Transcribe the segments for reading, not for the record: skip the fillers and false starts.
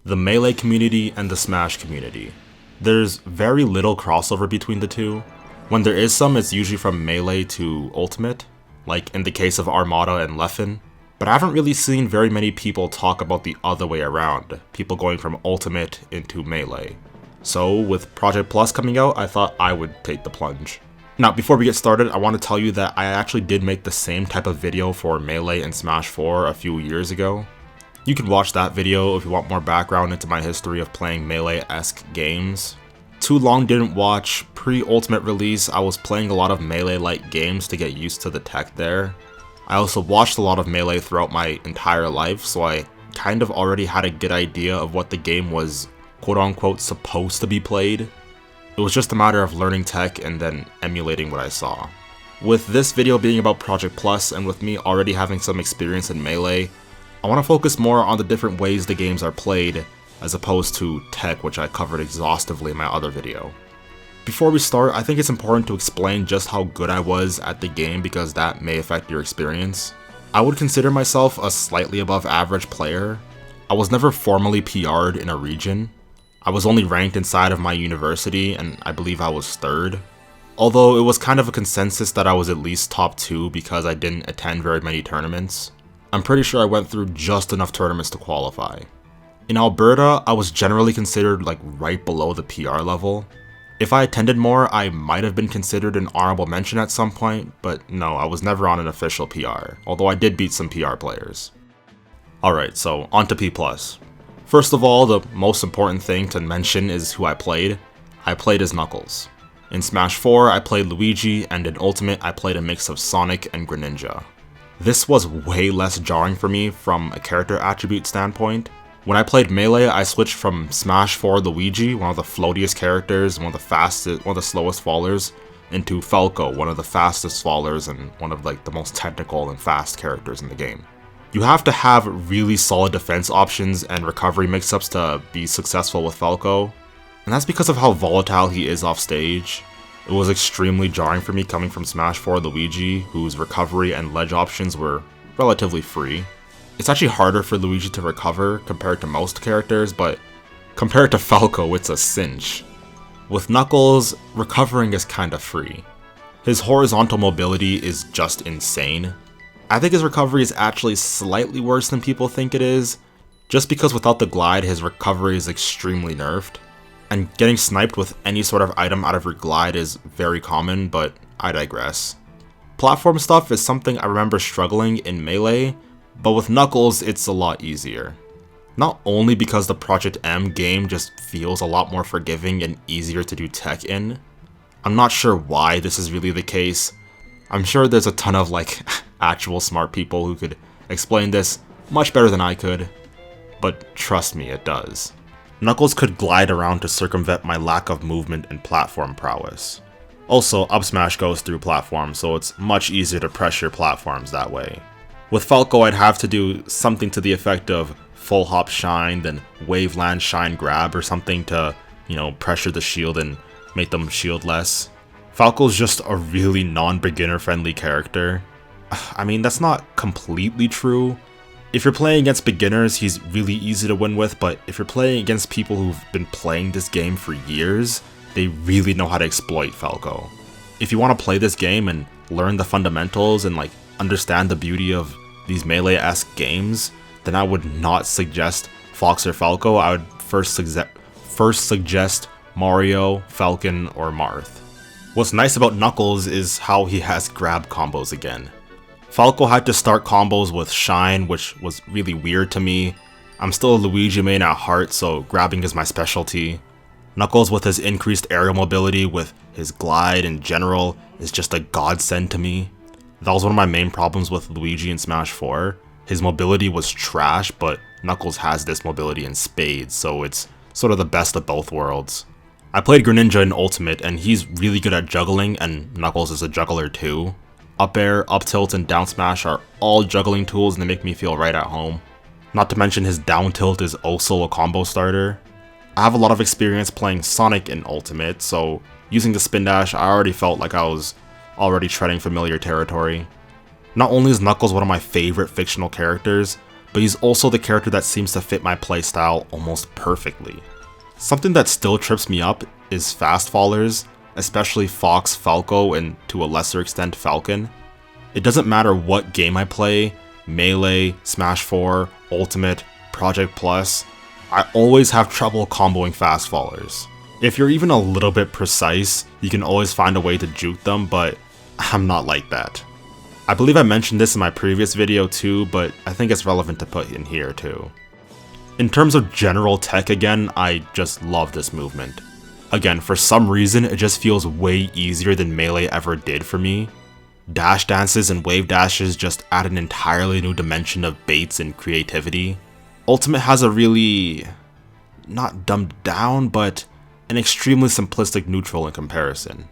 the Melee community and the Smash community. There's very little crossover between the two. When there is some, it's usually from Melee to Ultimate, like in the case of Armada and Leffen, but I haven't really seen very many people talk about the other way around, people going from Ultimate into Melee. So with Project Plus coming out, I thought I would take the plunge. Now, before we get started, I want to tell you that I actually did make the same type of video for Melee and Smash 4 a few years ago. You can watch that video if you want more background into my history of playing Melee-esque games. Too long didn't watch. Pre-Ultimate release, I was playing a lot of Melee-like games to get used to the tech there. I also watched a lot of Melee throughout my entire life, so I kind of already had a good idea of what the game was quote-unquote supposed to be played. It was just a matter of learning tech and then emulating what I saw. With this video being about Project Plus and with me already having some experience in Melee, I want to focus more on the different ways the games are played as opposed to tech, which I covered exhaustively in my other video. Before we start, I think it's important to explain just how good I was at the game because that may affect your experience. I would consider myself a slightly above average player. I was never formally PR'd in a region. I was only ranked inside of my university, and I believe I was 3rd. Although it was kind of a consensus that I was at least top 2 because I didn't attend very many tournaments. I'm pretty sure I went through just enough tournaments to qualify. In Alberta, I was generally considered like right below the PR level. If I attended more, I might have been considered an honorable mention at some point, but no, I was never on an official PR, although I did beat some PR players. Alright, so on to P+. First of all, the most important thing to mention is who I played. I played as Knuckles. In Smash 4, I played Luigi, and in Ultimate, I played a mix of Sonic and Greninja. This was way less jarring for me from a character attribute standpoint. When I played Melee, I switched from Smash 4 Luigi, one of the floatiest characters, one of the slowest fallers, into Falco, one of the fastest fallers and one of like the most technical and fast characters in the game. You have to have really solid defense options and recovery mix-ups to be successful with Falco, and that's because of how volatile he is off stage. It was extremely jarring for me coming from Smash 4 Luigi, whose recovery and ledge options were relatively free. It's actually harder for Luigi to recover compared to most characters, but compared to Falco, it's a cinch. With Knuckles, recovering is kinda free. His horizontal mobility is just insane. I think his recovery is actually slightly worse than people think it is, just because without the glide, his recovery is extremely nerfed. And getting sniped with any sort of item out of your glide is very common, but I digress. Platform stuff is something I remember struggling in Melee, but with Knuckles it's a lot easier. Not only because the Project M game just feels a lot more forgiving and easier to do tech in. I'm not sure why this is really the case. I'm sure there's a ton of like actual smart people who could explain this much better than I could, but trust me, it does. Knuckles could glide around to circumvent my lack of movement and platform prowess. Also, up smash goes through platforms, so it's much easier to pressure platforms that way. With Falco, I'd have to do something to the effect of full hop shine, then wave land shine grab or something to, pressure the shield and make them shield less. Falco's just a really non-beginner friendly character. I mean, that's not completely true. If you're playing against beginners, he's really easy to win with, but if you're playing against people who've been playing this game for years, they really know how to exploit Falco. If you want to play this game and learn the fundamentals and understand the beauty of these Melee-esque games, then I would not suggest Fox or Falco. I would first suggest Mario, Falcon, or Marth. What's nice about Knuckles is how he has grab combos again. Falco had to start combos with Shine, which was really weird to me. I'm still a Luigi main at heart, so grabbing is my specialty. Knuckles with his increased aerial mobility with his glide in general is just a godsend to me. That was one of my main problems with Luigi in Smash 4. His mobility was trash, but Knuckles has this mobility in spades, so it's sort of the best of both worlds. I played Greninja in Ultimate, and he's really good at juggling, and Knuckles is a juggler too. Up air, up tilt, and down smash are all juggling tools and they make me feel right at home. Not to mention his down tilt is also a combo starter. I have a lot of experience playing Sonic in Ultimate, so using the spin dash I already felt like I was already treading familiar territory. Not only is Knuckles one of my favorite fictional characters, but he's also the character that seems to fit my playstyle almost perfectly. Something that still trips me up is fast fallers, especially Fox, Falco, and to a lesser extent Falcon. It doesn't matter what game I play, Melee, Smash 4, Ultimate, Project Plus, I always have trouble comboing fast fallers. If you're even a little bit precise, you can always find a way to juke them, but I'm not like that. I believe I mentioned this in my previous video too, but I think it's relevant to put in here too. In terms of general tech again, I just love this movement. Again, for some reason, it just feels way easier than Melee ever did for me. Dash dances and wave dashes just add an entirely new dimension of baits and creativity. Ultimate has a really, not dumbed down, but an extremely simplistic neutral in comparison.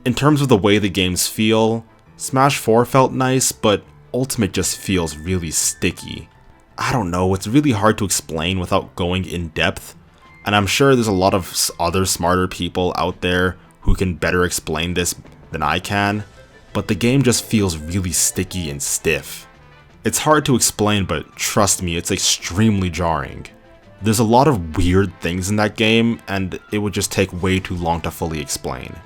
In terms of the way the games feel, Smash 4 felt nice, but Ultimate just feels really sticky. I don't know, it's really hard to explain without going in depth, and I'm sure there's a lot of other smarter people out there who can better explain this than I can, but the game just feels really sticky and stiff. It's hard to explain, but trust me, it's extremely jarring. There's a lot of weird things in that game, and it would just take way too long to fully explain.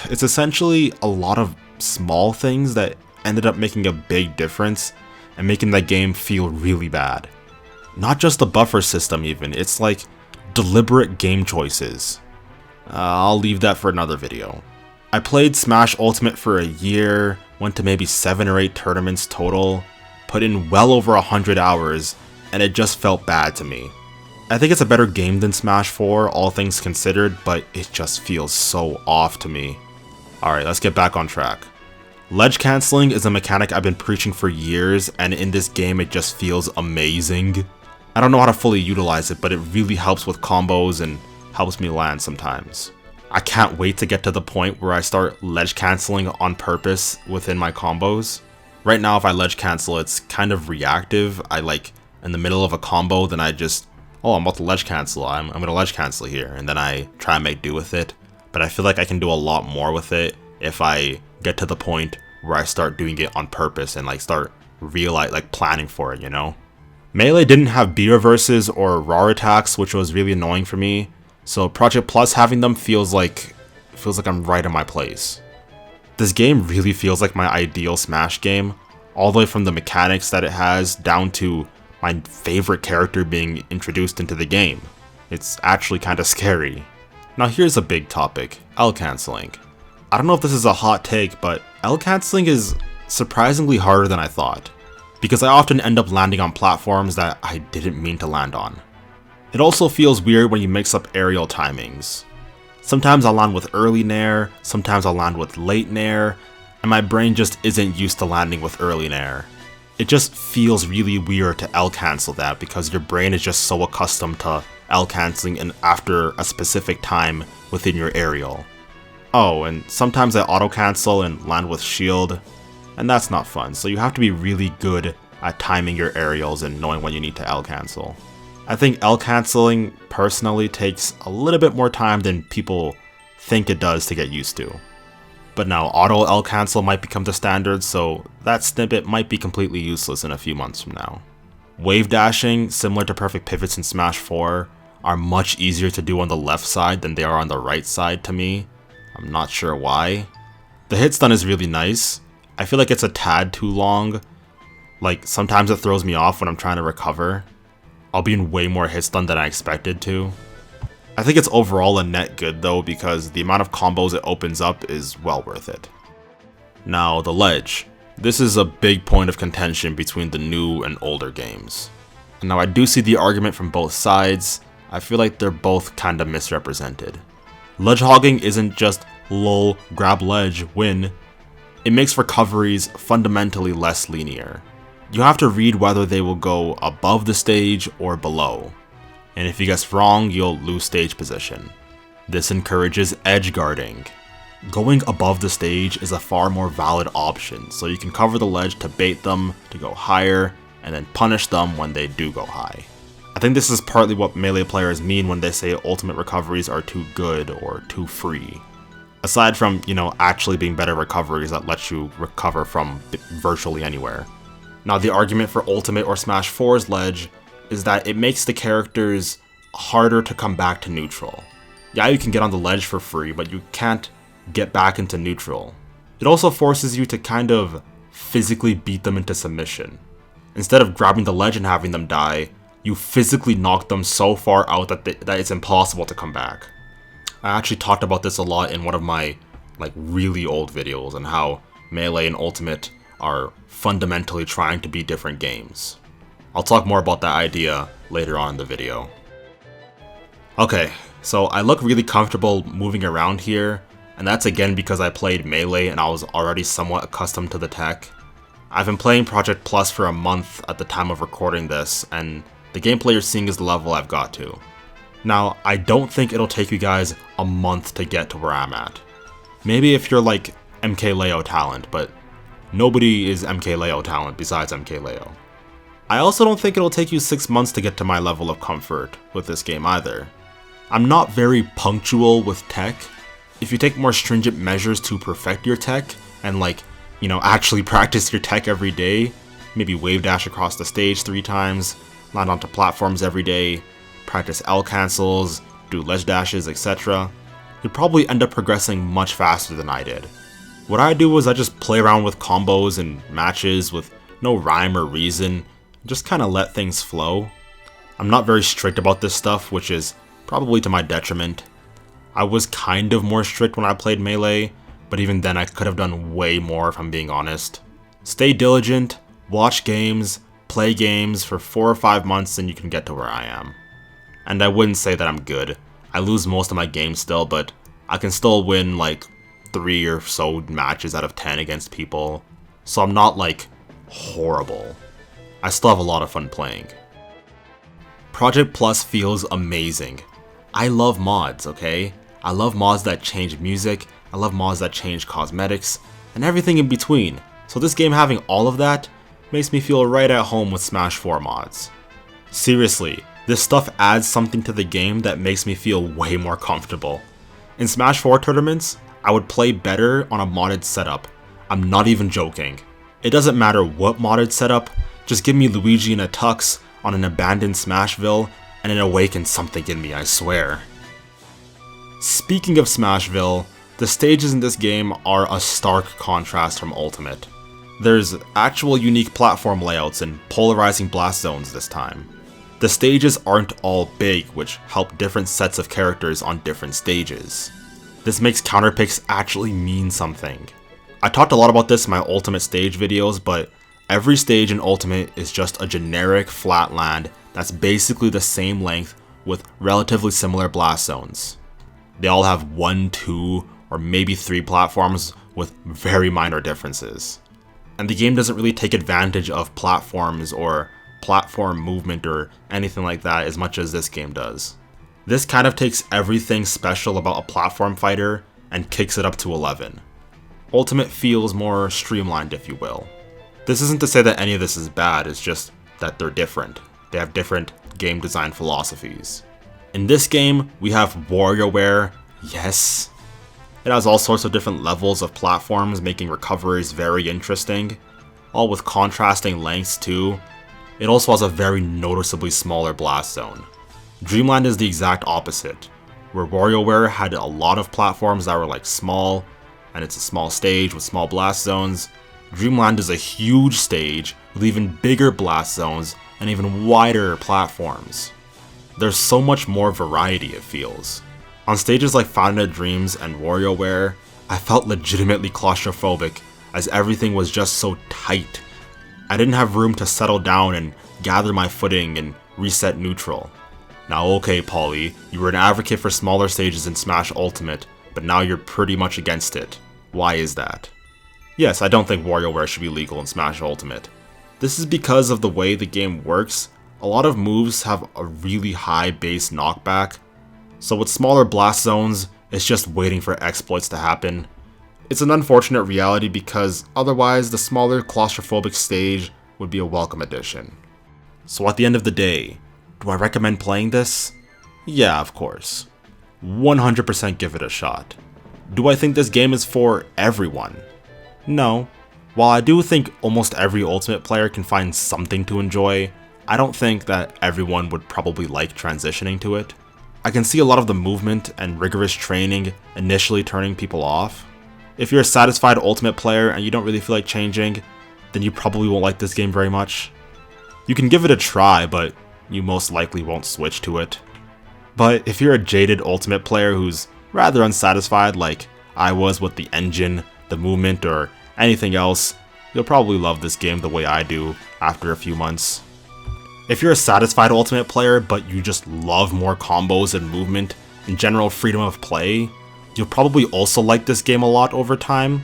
It's essentially a lot of small things that ended up making a big difference and making that game feel really bad. Not just the buffer system even, it's like deliberate game choices. I'll leave that for another video. I played Smash Ultimate for a year, went to maybe 7 or 8 tournaments total, put in well over 100 hours, and it just felt bad to me. I think it's a better game than Smash 4, all things considered, but it just feels so off to me. Alright, let's get back on track. Ledge canceling is a mechanic I've been preaching for years, and in this game it just feels amazing. I don't know how to fully utilize it, but it really helps with combos and helps me land sometimes. I can't wait to get to the point where I start ledge canceling on purpose within my combos. Right now if I ledge cancel, it's kind of reactive. I like, in the middle of a combo, then I just, oh, I'm about to ledge cancel, I'm gonna ledge cancel here, and then I try and make do with it. But I feel like I can do a lot more with it if I get to the point where I start doing it on purpose and like start planning for it, you know? Melee didn't have B reverses or raw attacks, which was really annoying for me. So Project Plus having them feels like I'm right in my place. This game really feels like my ideal Smash game, all the way from the mechanics that it has down to my favorite character being introduced into the game. It's actually kind of scary. Now here's a big topic, L canceling. I don't know if this is a hot take, but L canceling is surprisingly harder than I thought, because I often end up landing on platforms that I didn't mean to land on. It also feels weird when you mix up aerial timings. Sometimes I'll land with early nair, sometimes I'll land with late nair, and my brain just isn't used to landing with early nair. It just feels really weird to L cancel that because your brain is just so accustomed to L canceling and after a specific time within your aerial. Oh, and sometimes I auto cancel and land with shield, and that's not fun, so you have to be really good at timing your aerials and knowing when you need to L cancel. I think L canceling personally takes a little bit more time than people think it does to get used to. But now auto L cancel might become the standard, so that snippet might be completely useless in a few months from now. Wave dashing, similar to perfect pivots in Smash 4, are much easier to do on the left side than they are on the right side to me. I'm not sure why. The hit stun is really nice. I feel like it's a tad too long. Like, sometimes it throws me off when I'm trying to recover. I'll be in way more hit stun than I expected to. I think it's overall a net good though, because the amount of combos it opens up is well worth it. Now, the ledge. This is a big point of contention between the new and older games. And now I do see the argument from both sides. I feel like they're both kinda misrepresented. Ledge hogging isn't just lol, grab ledge, win. It makes recoveries fundamentally less linear. You have to read whether they will go above the stage or below. And if you guess wrong, you'll lose stage position. This encourages edge guarding. Going above the stage is a far more valid option, so you can cover the ledge to bait them to go higher, and then punish them when they do go high. I think this is partly what Melee players mean when they say ultimate recoveries are too good or too free. Aside from, actually being better recoveries that let you recover from virtually anywhere. Now the argument for Ultimate or Smash 4's ledge is that it makes the characters harder to come back to neutral. Yeah, you can get on the ledge for free, but you can't get back into neutral. It also forces you to kind of physically beat them into submission. Instead of grabbing the ledge and having them die, you physically knock them so far out that it's impossible to come back. I actually talked about this a lot in one of my really old videos on how Melee and Ultimate are fundamentally trying to be different games. I'll talk more about that idea later on in the video. Okay, so I look really comfortable moving around here, and that's again because I played Melee and I was already somewhat accustomed to the tech. I've been playing Project Plus for a month at the time of recording this, and the gameplay you're seeing is the level I've got to. Now, I don't think it'll take you guys a month to get to where I'm at. Maybe if you're like MKLeo talent, but nobody is MKLeo talent besides MKLeo. I also don't think it'll take you 6 months to get to my level of comfort with this game either. I'm not very punctual with tech. If you take more stringent measures to perfect your tech, and actually practice your tech every day, maybe wave dash across the stage 3 times, land onto platforms every day, practice L cancels, do ledge dashes, etc., you'd probably end up progressing much faster than I did. What I do is I just play around with combos and matches with no rhyme or reason, just kinda let things flow. I'm not very strict about this stuff, which is probably to my detriment. I was kind of more strict when I played Melee, but even then I could have done way more if I'm being honest. Stay diligent, watch games, play games for 4 or 5 months and you can get to where I am. And I wouldn't say that I'm good. I lose most of my games still, but I can still win 3 or so matches out of 10 against people. So I'm not horrible. I still have a lot of fun playing. Project Plus feels amazing. I love mods, okay? I love mods that change music, I love mods that change cosmetics, and everything in between. So this game having all of that makes me feel right at home with Smash 4 mods. Seriously, this stuff adds something to the game that makes me feel way more comfortable. In Smash 4 tournaments, I would play better on a modded setup. I'm not even joking. It doesn't matter what modded setup, just give me Luigi in a tux on an abandoned Smashville and it awakens something in me, I swear. Speaking of Smashville, the stages in this game are a stark contrast from Ultimate. There's actual unique platform layouts and polarizing blast zones this time. The stages aren't all big, which help different sets of characters on different stages. This makes counterpicks actually mean something. I talked a lot about this in my Ultimate stage videos, but every stage in Ultimate is just a generic flat land that's basically the same length with relatively similar blast zones. They all have 1, 2, or maybe 3 platforms with very minor differences. And the game doesn't really take advantage of platforms or platform movement or anything like that as much as this game does. This kind of takes everything special about a platform fighter and kicks it up to 11. Ultimate feels more streamlined, if you will. This isn't to say that any of this is bad, it's just that they're different. They have different game design philosophies. In this game, we have WarioWare, yes. It has all sorts of different levels of platforms, making recoveries very interesting, all with contrasting lengths too. It also has a very noticeably smaller blast zone. Dreamland is the exact opposite, where WarioWare had a lot of platforms that were small, and it's a small stage with small blast zones. Dreamland is a huge stage with even bigger blast zones and even wider platforms. There's so much more variety, it feels. On stages like Fountain of Dreams and WarioWare, I felt legitimately claustrophobic as everything was just so tight. I didn't have room to settle down and gather my footing and reset neutral. Now okay, Paulie, you were an advocate for smaller stages in Smash Ultimate, but now you're pretty much against it. Why is that? Yes, I don't think WarioWare should be legal in Smash Ultimate. This is because of the way the game works. A lot of moves have a really high base knockback, so with smaller blast zones, it's just waiting for exploits to happen. It's an unfortunate reality because otherwise the smaller claustrophobic stage would be a welcome addition. So at the end of the day, do I recommend playing this? Yeah, of course. 100% give it a shot. Do I think this game is for everyone? No, While I do think almost every Ultimate player can find something to enjoy, I don't think that everyone would probably like transitioning to it. I can see a lot of the movement and rigorous training initially turning people off. If you're a satisfied Ultimate player and you don't really feel like changing, then you probably won't like this game very much. You can give it a try, but you most likely won't switch to it. But if you're a jaded Ultimate player who's rather unsatisfied like I was with the engine, the movement, or anything else, you'll probably love this game the way I do after a few months. If you're a satisfied Ultimate player but you just love more combos and movement and general freedom of play, you'll probably also like this game a lot over time.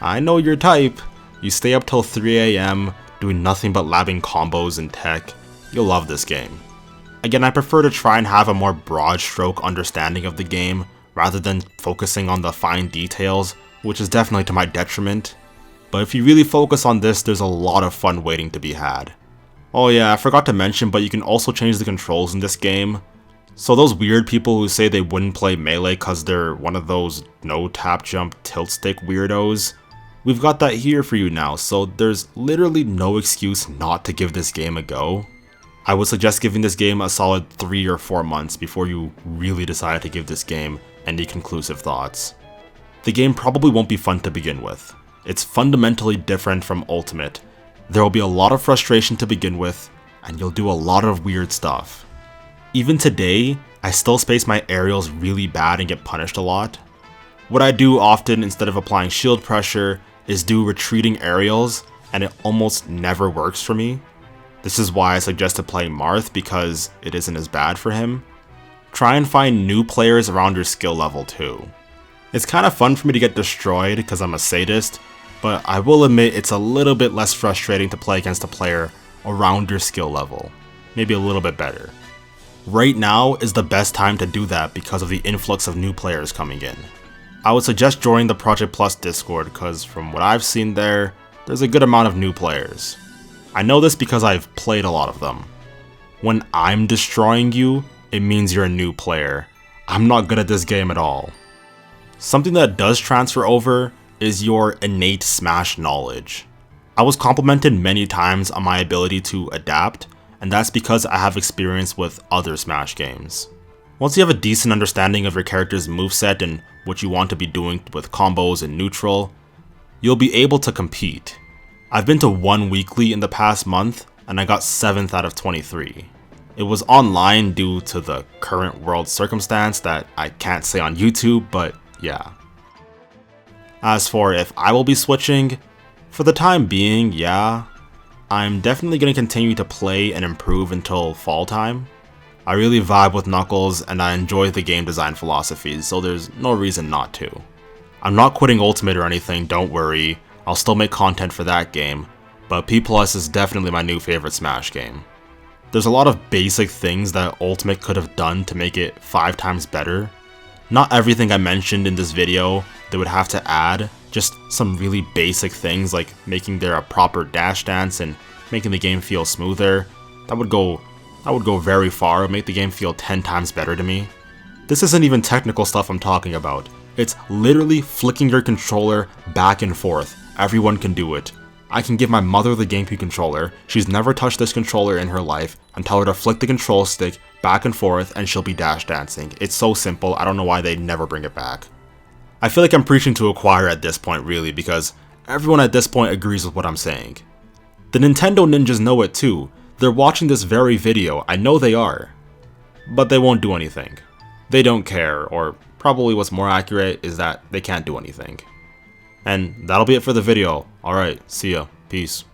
I know your type. You stay up till 3 AM doing nothing but labbing combos and tech. You'll love this game. Again, I prefer to try and have a more broad stroke understanding of the game rather than focusing on the fine details, which is definitely to my detriment. But if you really focus on this, there's a lot of fun waiting to be had. Oh yeah, I forgot to mention, but you can also change the controls in this game. So those weird people who say they wouldn't play Melee cause they're one of those no tap jump tilt stick weirdos, we've got that here for you now, so there's literally no excuse not to give this game a go. I would suggest giving this game a solid 3 or 4 months before you really decide to give this game any conclusive thoughts. The game probably won't be fun to begin with. It's fundamentally different from Ultimate. There will be a lot of frustration to begin with, and you'll do a lot of weird stuff. Even today, I still space my aerials really bad and get punished a lot. What I do often instead of applying shield pressure is do retreating aerials, and it almost never works for me. This is why I suggested playing Marth, because it isn't as bad for him. Try and find new players around your skill level too. It's kind of fun for me to get destroyed because I'm a sadist, but I will admit it's a little bit less frustrating to play against a player around your skill level. Maybe a little bit better. Right now is the best time to do that because of the influx of new players coming in. I would suggest joining the Project Plus Discord because from what I've seen there, there's a good amount of new players. I know this because I've played a lot of them. When I'm destroying you, it means you're a new player. I'm not good at this game at all. Something that does transfer over is your innate Smash knowledge. I was complimented many times on my ability to adapt, and that's because I have experience with other Smash games. Once you have a decent understanding of your character's moveset and what you want to be doing with combos and neutral, you'll be able to compete. I've been to 1 weekly in the past month, and I got 7th out of 23. It was online due to the current world circumstance that I can't say on YouTube, but yeah. As for if I will be switching, for the time being, yeah. I'm definitely going to continue to play and improve until fall time. I really vibe with Knuckles and I enjoy the game design philosophies, so there's no reason not to. I'm not quitting Ultimate or anything, don't worry. I'll still make content for that game, but P+ is definitely my new favorite Smash game. There's a lot of basic things that Ultimate could have done to make it 5 times better. Not everything I mentioned in this video they would have to add, just some really basic things like making there a proper dash dance and making the game feel smoother. That would go very far, make the game feel 10 times better to me. This isn't even technical stuff I'm talking about. It's literally flicking your controller back and forth. Everyone can do it. I can give my mother the GameCube controller, she's never touched this controller in her life, and tell her to flick the control stick back and forth and she'll be dash dancing. It's so simple, I don't know why they never bring it back. I feel like I'm preaching to a choir at this point really, because everyone at this point agrees with what I'm saying. The Nintendo ninjas know it too. They're watching this very video, I know they are. But they won't do anything. They don't care, or probably what's more accurate is that they can't do anything. And that'll be it for the video. Alright, see ya. Peace.